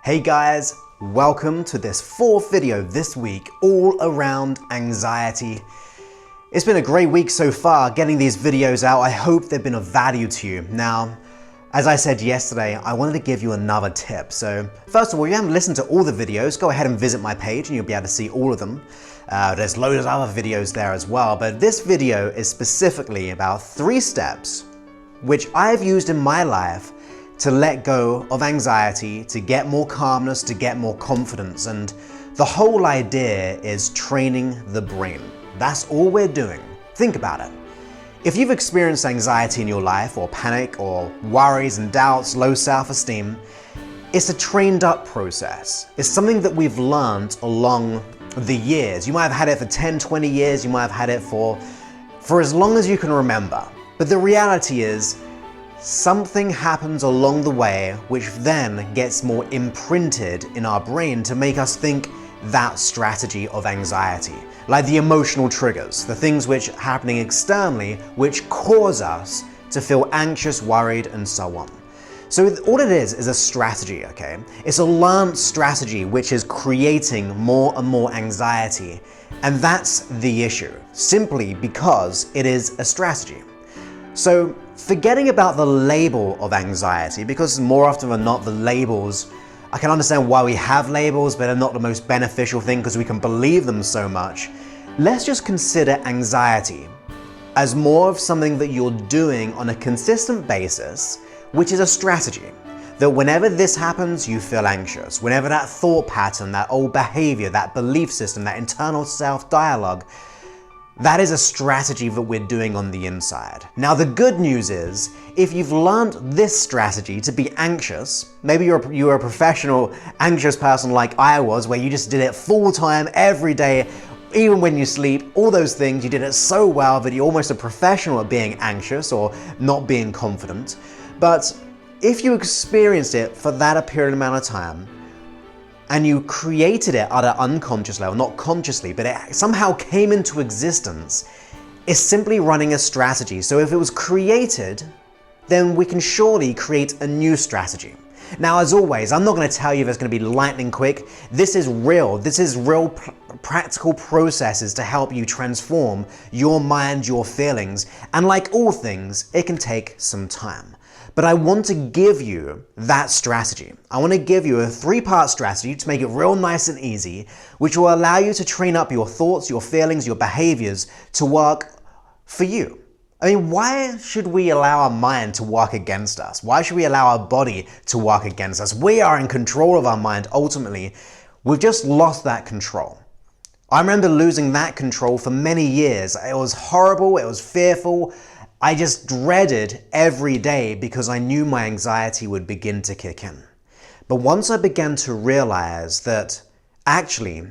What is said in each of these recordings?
Hey guys, welcome to this fourth video this week all around anxiety. It's been a great week so far getting these videos out. I hope they've been of value to you. Now, as I said yesterday, I wanted to give you another tip. So first of all, if you haven't listened to all the videos, go ahead and visit my page and you'll be able to see all of them. There's loads of other videos there as well, but this video is specifically about 3 steps which I've used in my life to let go of anxiety, to get more calmness, to get more confidence. And the whole idea is training the brain. That's all we're doing. Think about it. If you've experienced anxiety in your life, or panic, or worries and doubts, low self-esteem, it's a trained up process. It's something that we've learned along the years. You might have had it for 10, 20 years, you might have had it for as long as you can remember. But the reality is, something happens along the way which then gets more imprinted in our brain to make us think that strategy of anxiety. Like the emotional triggers, the things which are happening externally which cause us to feel anxious, worried, and so on. So all it is a strategy, okay? It's a learned strategy which is creating more and more anxiety. And that's the issue, simply because it is a strategy. So forgetting about the label of anxiety, because more often than not the labels, I can understand why we have labels, but they're not the most beneficial thing because we can believe them so much. Let's just consider anxiety as more of something that you're doing on a consistent basis, which is a strategy. That whenever this happens, you feel anxious. Whenever that thought pattern, that old behavior, that belief system, that internal self-dialogue, that is a strategy that we're doing on the inside. Now the good news is, if you've learned this strategy to be anxious, maybe you're a professional anxious person like I was, where you just did it full time every day, even when you sleep, all those things, you did it so well that you're almost a professional at being anxious or not being confident. But if you experienced it for that period amount of time, and you created it at an unconscious level, not consciously, but it somehow came into existence, it's simply running a strategy. So if it was created, then we can surely create a new strategy. Now, as always, I'm not going to tell you there's going to be lightning quick. This is real practical processes to help you transform your mind, your feelings. And like all things, it can take some time. But I want to give you that strategy. I want to give you a 3-part strategy to make it real nice and easy, which will allow you to train up your thoughts, your feelings, your behaviors to work for you. I mean, why should we allow our mind to work against us? Why should we allow our body to work against us? We are in control of our mind ultimately. We've just lost that control. I remember losing that control for many years. It was horrible, it was fearful. I just dreaded every day because I knew my anxiety would begin to kick in. But once I began to realize that actually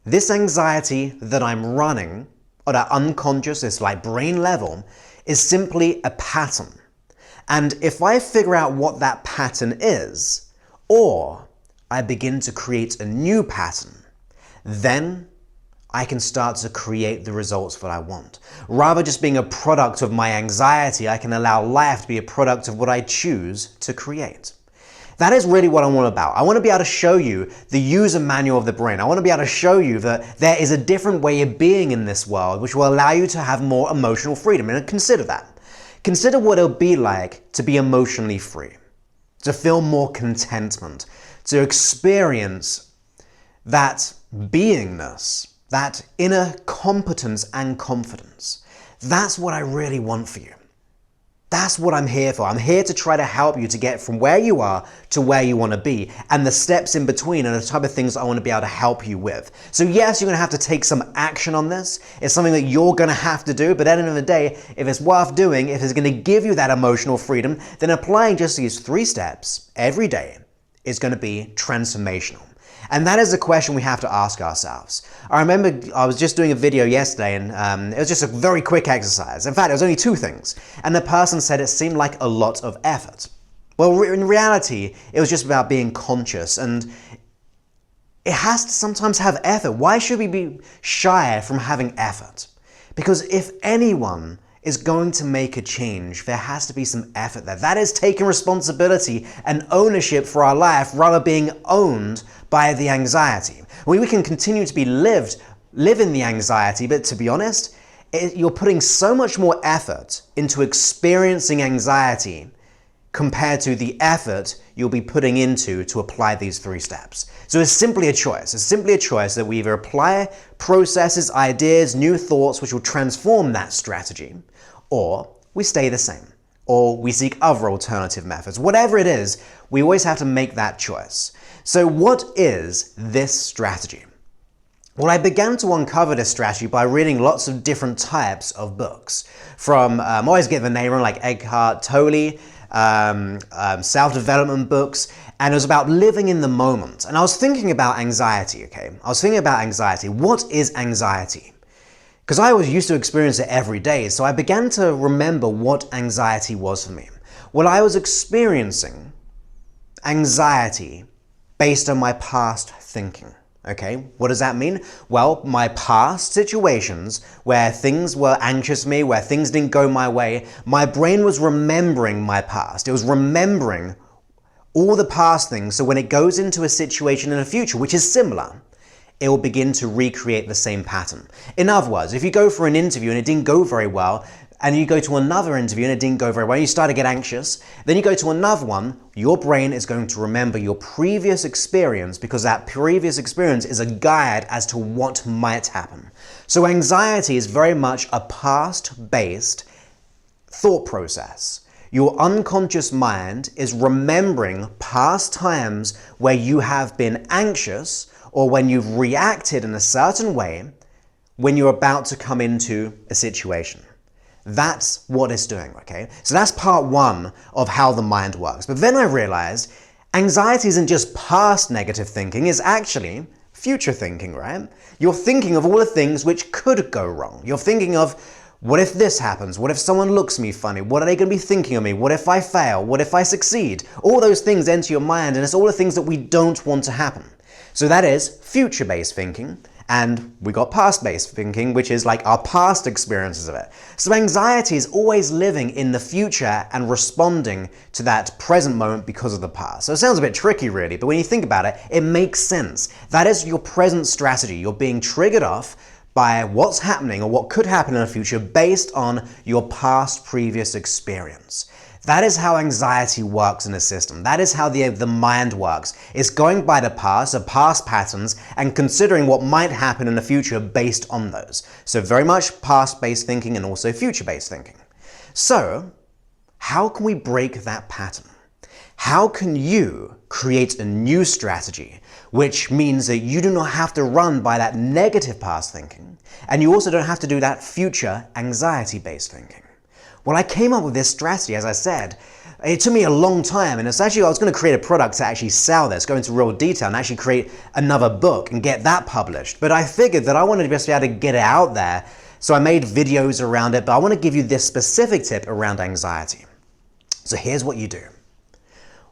this anxiety that I'm running at an unconscious, it's like brain level, is simply a pattern. And if I figure out what that pattern is, or I begin to create a new pattern, then I can start to create the results that I want. Rather just being a product of my anxiety, I can allow life to be a product of what I choose to create. That is really what I'm all about. I want to be able to show you the user manual of the brain. I want to be able to show you that there is a different way of being in this world which will allow you to have more emotional freedom. And consider that. Consider what it'll be like to be emotionally free, to feel more contentment, to experience that beingness, that inner competence and confidence. That's what I really want for you. That's what I'm here for. I'm here to try to help you to get from where you are to where you want to be. And the steps in between are the type of things I want to be able to help you with. So yes, you're going to have to take some action on this. It's something that you're going to have to do. But at the end of the day, if it's worth doing, if it's going to give you that emotional freedom, then applying just these 3 steps every day is going to be transformational. And that is the question we have to ask ourselves. I remember I was just doing a video yesterday and it was just a very quick exercise. In fact, it was only 2 things. And the person said it seemed like a lot of effort. Well, in reality, it was just about being conscious, and it has to sometimes have effort. Why should we be shy from having effort? Because if anyone is going to make a change, there has to be some effort there. That is taking responsibility and ownership for our life rather being owned by the anxiety. We can continue to be live in the anxiety, but to be honest, you're putting so much more effort into experiencing anxiety compared to the effort you'll be putting into to apply these 3 steps. So it's simply a choice. It's simply a choice that we either apply processes, ideas, new thoughts which will transform that strategy, or we stay the same, or we seek other alternative methods. Whatever it is, we always have to make that choice. So what is this strategy? Well, I began to uncover this strategy by reading lots of different types of books. From, I always get the name wrong, like Eckhart Tolle, self-development books, and it was about living in the moment. And I was thinking about anxiety, okay? I was thinking about anxiety. What is anxiety? Because I was used to experience it every day, so I began to remember what anxiety was for me. Well, I was experiencing anxiety based on my past thinking. Okay, what does that mean? Well, my past situations where things were anxious to me, where things didn't go my way, my brain was remembering my past. It was remembering all the past things, so when it goes into a situation in the future, which is similar, it will begin to recreate the same pattern. In other words, if you go for an interview and it didn't go very well, and you go to another interview and it didn't go very well, you start to get anxious, then you go to another one, your brain is going to remember your previous experience because that previous experience is a guide as to what might happen. So anxiety is very much a past-based thought process. Your unconscious mind is remembering past times where you have been anxious or when you've reacted in a certain way when you're about to come into a situation. That's what it's doing, okay? So that's part 1 of how the mind works. But then I realized anxiety isn't just past negative thinking, it's actually future thinking, right? You're thinking of all the things which could go wrong. You're thinking of, what if this happens? What if someone looks at me funny? What are they going to be thinking of me? What if I fail? What if I succeed? All those things enter your mind, and it's all the things that we don't want to happen. So that is future-based thinking. And we got past-based thinking, which is like our past experiences of it. So anxiety is always living in the future and responding to that present moment because of the past. So it sounds a bit tricky really, but when you think about it, it makes sense. That is your present strategy. You're being triggered off by what's happening or what could happen in the future based on your past previous experience. That is how anxiety works in a system. That is how the mind works. It's going by the past patterns, and considering what might happen in the future based on those. So very much past-based thinking and also future-based thinking. So, how can we break that pattern? How can you create a new strategy, which means that you do not have to run by that negative past thinking, and you also don't have to do that future anxiety-based thinking? Well, I came up with this strategy, as I said. It took me a long time, and it's actually, I was going to create a product to actually sell this, go into real detail, and actually create another book and get that published. But I figured that I wanted to just be able to get it out there, so I made videos around it, but I want to give you this specific tip around anxiety. So here's what you do.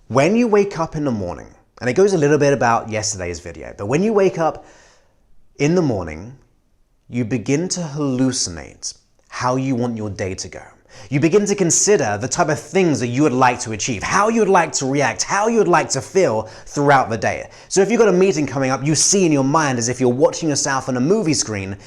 When you wake up in the morning, and it goes a little bit about yesterday's video, but when you wake up in the morning, you begin to hallucinate how you want your day to go. You begin to consider the type of things that you would like to achieve, how you would like to react, how you would like to feel throughout the day. So if you've got a meeting coming up, you see in your mind as if you're watching yourself on a movie screen,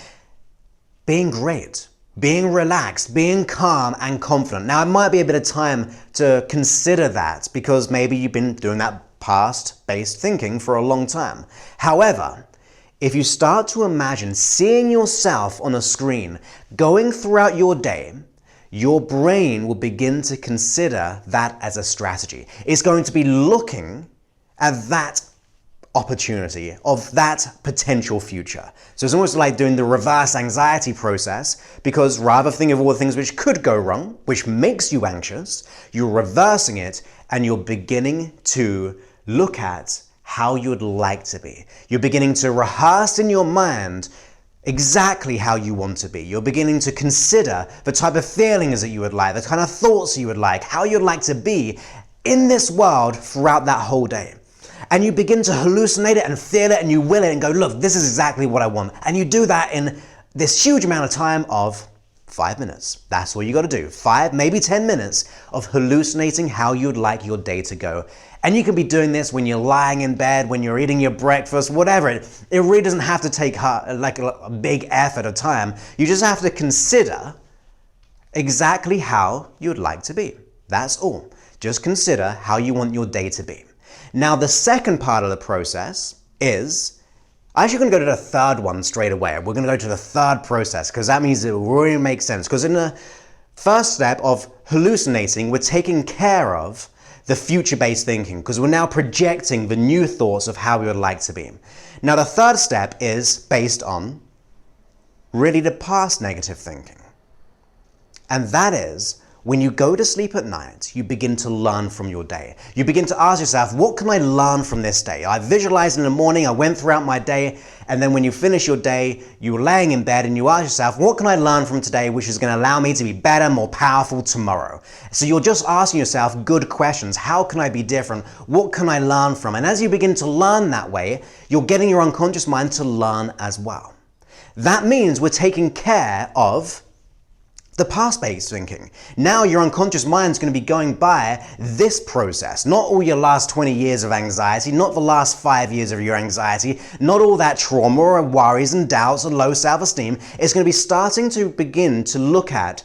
being great, being relaxed, being calm and confident. Now, it might be a bit of time to consider that because maybe you've been doing that past-based thinking for a long time. However, if you start to imagine seeing yourself on a screen going throughout your day, your brain will begin to consider that as a strategy. It's going to be looking at that opportunity of that potential future. So it's almost like doing the reverse anxiety process, because rather than think of all the things which could go wrong, which makes you anxious, you're reversing it and you're beginning to look at how you'd like to be. You're beginning to rehearse in your mind exactly how you want to be. You're beginning to consider the type of feelings that you would like, the kind of thoughts you would like, how you'd like to be in this world throughout that whole day. And you begin to hallucinate it and feel it and you will it and go, look, this is exactly what I want. And you do that in this huge amount of time of 5 minutes. That's all you got to do. 5, maybe 10 minutes of hallucinating how you'd like your day to go. And you can be doing this when you're lying in bed, when you're eating your breakfast, whatever. It really doesn't have to take like a big effort of time. You just have to consider exactly how you'd like to be. That's all. Just consider how you want your day to be. Now, the second part of the process is, actually going to go to the third one straight away. We're going to go to the third process because that means it really makes sense. Because in the first step of hallucinating, we're taking care of the future-based thinking because we're now projecting the new thoughts of how we would like to be. Now, the third step is based on really the past negative thinking. And that is, when you go to sleep at night, you begin to learn from your day. You begin to ask yourself, what can I learn from this day? I visualized in the morning, I went throughout my day, and then when you finish your day, you're laying in bed and you ask yourself, what can I learn from today which is going to allow me to be better, more powerful tomorrow? So you're just asking yourself good questions. How can I be different? What can I learn from? And as you begin to learn that way, you're getting your unconscious mind to learn as well. That means we're taking care of the past-based thinking. Now your unconscious mind is going to be going by this process, not all your last 20 years of anxiety, not the last 5 years of your anxiety, not all that trauma or worries and doubts and low self-esteem. It's going to be starting to begin to look at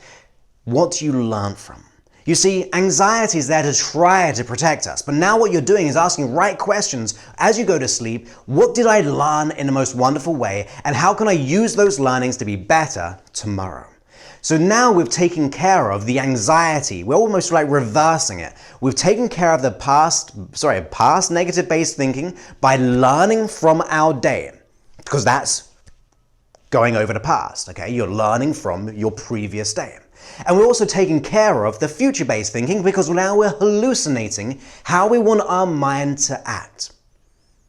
what you learned from. You see, anxiety is there to try to protect us, but now what you're doing is asking right questions as you go to sleep. What did I learn in the most wonderful way, and how can I use those learnings to be better tomorrow? So now we've taken care of the anxiety. We're almost like reversing it. We've taken care of the past negative-based thinking by learning from our day, because that's going over the past, okay? You're learning from your previous day. And we're also taking care of the future-based thinking because now we're hallucinating how we want our mind to act.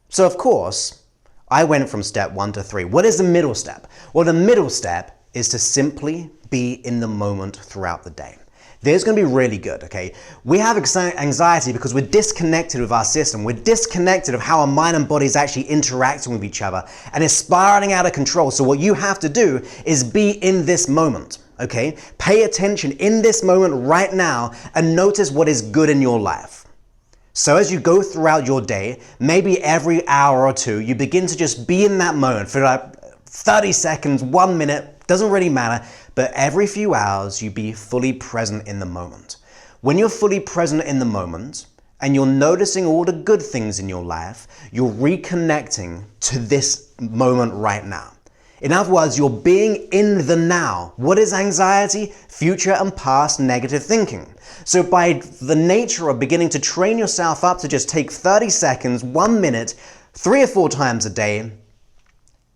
So of course, I went from step 1 to 3. What is the middle step? Well, the middle step is to simply be in the moment throughout the day. This is going to be really good, okay? We have anxiety because we're disconnected with our system. We're disconnected of how our mind and body is actually interacting with each other, and it's spiraling out of control. So what you have to do is be in this moment, okay? Pay attention in this moment right now and notice what is good in your life. So as you go throughout your day, maybe every hour or two, you begin to just be in that moment for like 30 seconds, 1 minute, doesn't really matter, but every few hours you be fully present in the moment. When you're fully present in the moment and you're noticing all the good things in your life, you're reconnecting to this moment right now. In other words, you're being in the now. What is anxiety? Future and past negative thinking. So by the nature of beginning to train yourself up to just take 30 seconds, 1 minute, 3 or 4 times a day,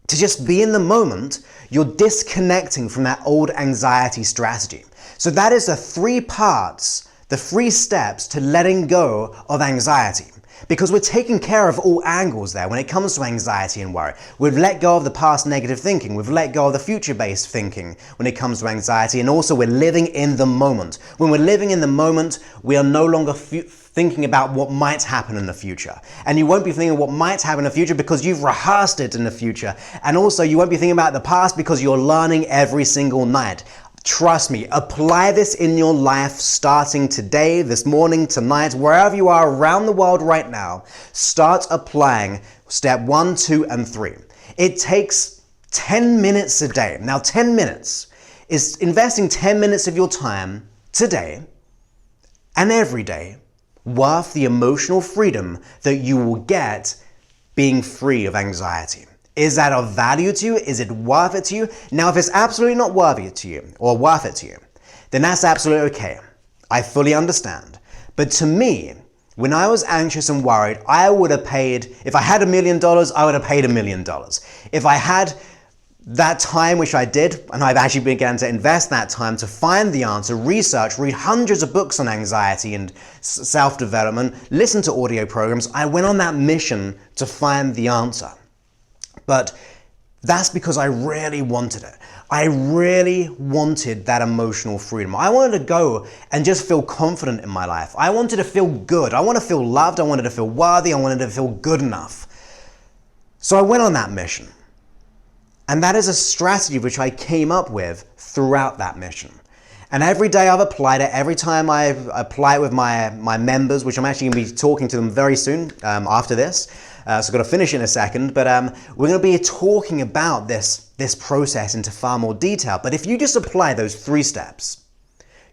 to just be in the moment, you're disconnecting from that old anxiety strategy. So that is the 3 parts, the 3 steps to letting go of anxiety. Because we're taking care of all angles there when it comes to anxiety and worry. We've let go of the past negative thinking. We've let go of the future-based thinking when it comes to anxiety. And also we're living in the moment. When we're living in the moment, we are no longer thinking about what might happen in the future. And you won't be thinking what might happen in the future because you've rehearsed it in the future. And also you won't be thinking about the past because you're learning every single night. Trust me, apply this in your life starting today, this morning, tonight, wherever you are around the world right now. Start applying step 1, 2, and 3. It takes 10 minutes a day. Now 10 minutes is investing 10 minutes of your time today and every day worth the emotional freedom that you will get being free of anxiety. Is that of value to you? Is it worth it to you? Now, if it's absolutely not worthy to you or worth it to you, then that's absolutely okay. I fully understand. But to me, when I was anxious and worried, I would have paid, if I had $1 million, I would have paid $1 million. If I had that time, which I did, and I've actually began to invest that time to find the answer, research, read hundreds of books on anxiety and self-development, listen to audio programs, I went on that mission to find the answer. But that's because I really wanted it. I really wanted that emotional freedom. I wanted to go and just feel confident in my life. I wanted to feel good. I wanted to feel loved. I wanted to feel worthy. I wanted to feel good enough. So I went on that mission. And that is a strategy which I came up with throughout that mission. And every day I've applied it, every time I apply it with my members, which I'm actually going to be talking to them very soon after this. So I've got to finish in a second, but we're going to be talking about this process into far more detail. But if you just apply those 3 steps,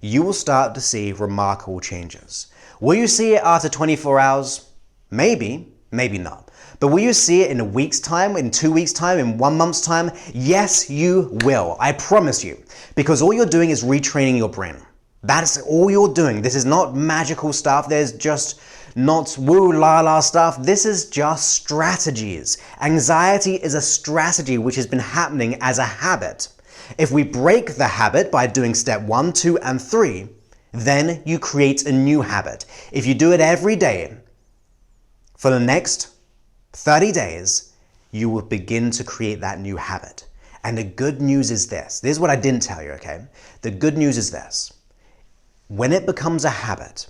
you will start to see remarkable changes. Will you see it after 24 hours? Maybe, maybe not. But will you see it in a week's time, in 2 weeks' time, in 1 month's time? Yes, you will. I promise you. Because all you're doing is retraining your brain. That's all you're doing. This is not magical stuff. There's just not woo-la-la stuff. This is just strategies. Anxiety is a strategy which has been happening as a habit. If we break the habit by doing step 1, 2, and 3, then you create a new habit. If you do it every day for the next 30 days, you will begin to create that new habit. And the good news is this. This is what I didn't tell you, okay? The good news is this. When it becomes a habit,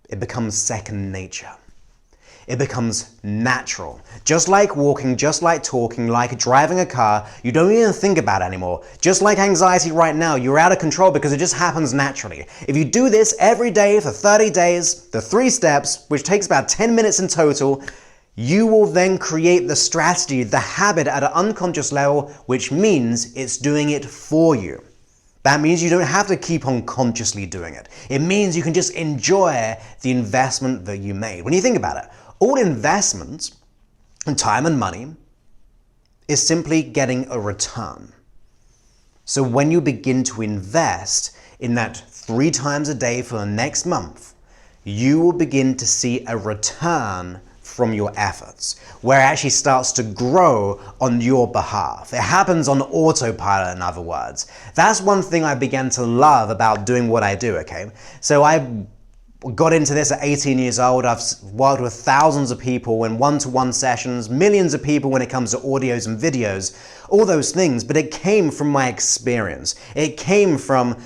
it becomes second nature. It becomes natural. Just like walking, just like talking, like driving a car, you don't even think about it anymore. Just like anxiety right now, you're out of control because it just happens naturally. If you do this every day for 30 days, the 3 steps, which takes about 10 minutes in total, you will then create the strategy, the habit at an unconscious level, which means it's doing it for you. That means you don't have to keep on consciously doing it. It means you can just enjoy the investment that you made. When you think about it, all investment in time and money is simply getting a return. So when you begin to invest in that 3 times a day for the next month, you will begin to see a return from your efforts, where it actually starts to grow on your behalf. It happens on autopilot, in other words. That's one thing I began to love about doing what I do, okay? So I got into this at 18 years old. I've worked with thousands of people in one-to-one sessions, millions of people when it comes to audios and videos, all those things, but it came from my experience. It came from,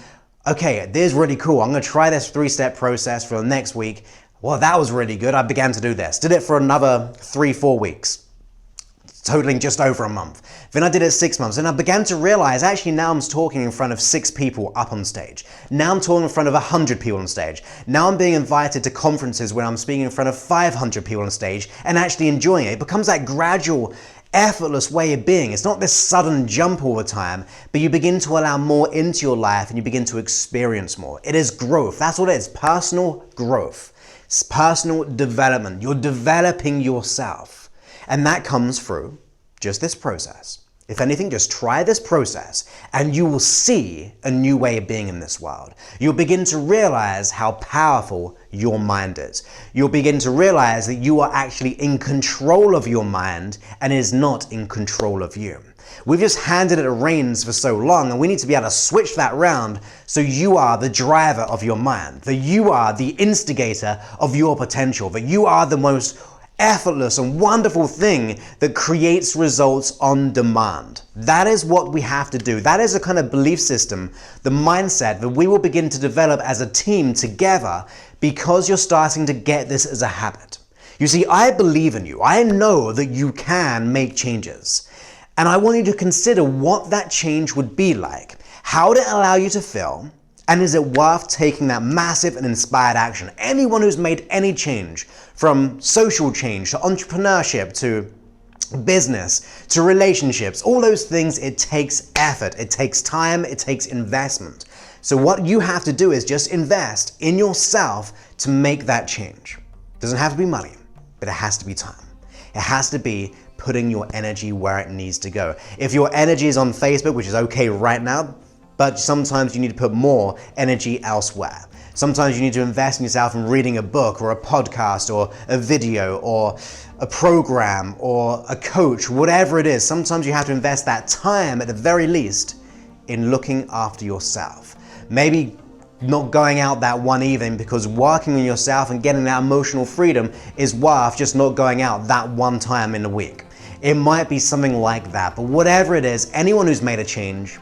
okay, this is really cool. I'm gonna try this 3-step process for the next week. Well, that was really good. I began to do this. Did it for another 3-4 weeks, totaling just over a month. Then I did it 6 months, and I began to realize, actually now I'm talking in front of 6 people up on stage. Now I'm talking in front of 100 people on stage. Now I'm being invited to conferences where I'm speaking in front of 500 people on stage and actually enjoying it. It becomes that gradual, effortless way of being. It's not this sudden jump all the time, but you begin to allow more into your life and you begin to experience more. It is growth. That's what it is, personal growth. It's personal development. You're developing yourself. And that comes through just this process. If anything, just try this process and you will see a new way of being in this world. You'll begin to realize how powerful your mind is. You'll begin to realize that you are actually in control of your mind and is not in control of you. We've just handed it the reins for so long, and we need to be able to switch that round so you are the driver of your mind, that you are the instigator of your potential, that you are the most effortless and wonderful thing that creates results on demand. That is what we have to do. That is a kind of belief system, the mindset that we will begin to develop as a team together because you're starting to get this as a habit. You see, I believe in you. I know that you can make changes. And I want you to consider what that change would be like. How would it allow you to feel? And is it worth taking that massive and inspired action? Anyone who's made any change, from social change to entrepreneurship to business to relationships, all those things, it takes effort, it takes time, it takes investment. So what you have to do is just invest in yourself to make that change. It doesn't have to be money, but it has to be time. It has to be putting your energy where it needs to go. If your energy is on Facebook, which is okay right now, but sometimes you need to put more energy elsewhere. Sometimes you need to invest in yourself in reading a book or a podcast or a video or a program or a coach, whatever it is. Sometimes you have to invest that time at the very least in looking after yourself. Maybe not going out that one evening because working on yourself and getting that emotional freedom is worth just not going out that one time in a week. It might be something like that, but whatever it is, anyone who's made a change,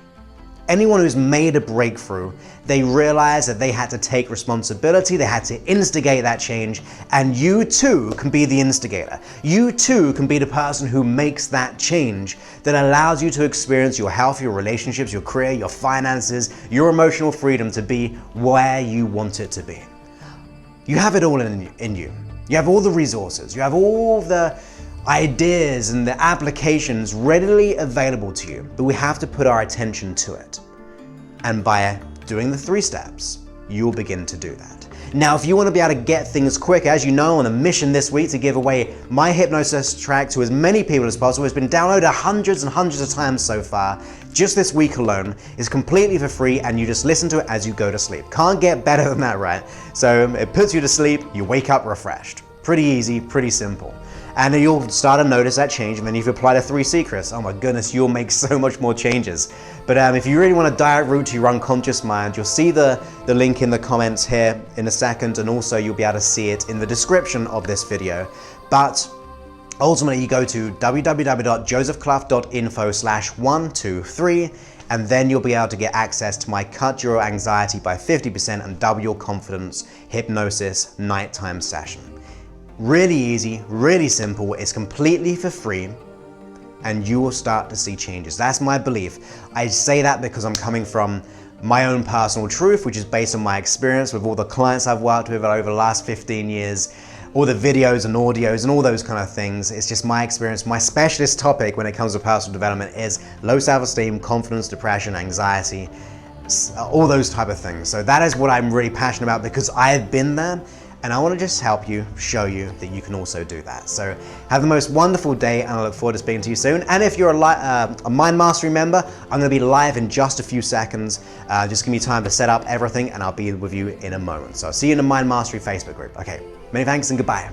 anyone who's made a breakthrough, they realize that they had to take responsibility, they had to instigate that change, and you too can be the instigator. You too can be the person who makes that change that allows you to experience your health, your relationships, your career, your finances, your emotional freedom to be where you want it to be. You have it all in you. You have all the resources, you have all the ideas and the applications readily available to you, but we have to put our attention to it. And by doing the 3 steps, you'll begin to do that. Now, if you want to be able to get things quick, as you know, on a mission this week to give away my hypnosis track to as many people as possible, it's been downloaded hundreds and hundreds of times so far, just this week alone. It's completely for free, and you just listen to it as you go to sleep. Can't get better than that, right? So it puts you to sleep, you wake up refreshed. Pretty easy, pretty simple. And then you'll start to notice that change, and then if you apply the 3 secrets, oh my goodness, you'll make so much more changes. But if you really want a direct route to your unconscious mind, you'll see the link in the comments here in a second, and also you'll be able to see it in the description of this video. But ultimately, you go to www.josephclough.info/123, and then you'll be able to get access to my Cut Your Anxiety by 50% and Double Your Confidence Hypnosis Nighttime Session. Really easy, really simple, it's completely for free, and you will start to see changes. That's my belief. I say that because I'm coming from my own personal truth, which is based on my experience with all the clients I've worked with over the last 15 years, all the videos and audios and all those kind of things. It's just my experience. My specialist topic when it comes to personal development is low self-esteem, confidence, depression, anxiety, all those type of things. So that is what I'm really passionate about, because I've been there. And I want to just help you, show you that you can also do that. So have the most wonderful day, and I look forward to speaking to you soon. And if you're a Mind Mastery member, I'm going to be live in just a few seconds. Just give me time to set up everything, and I'll be with you in a moment. So I'll see you in the Mind Mastery Facebook group. Okay, many thanks and goodbye.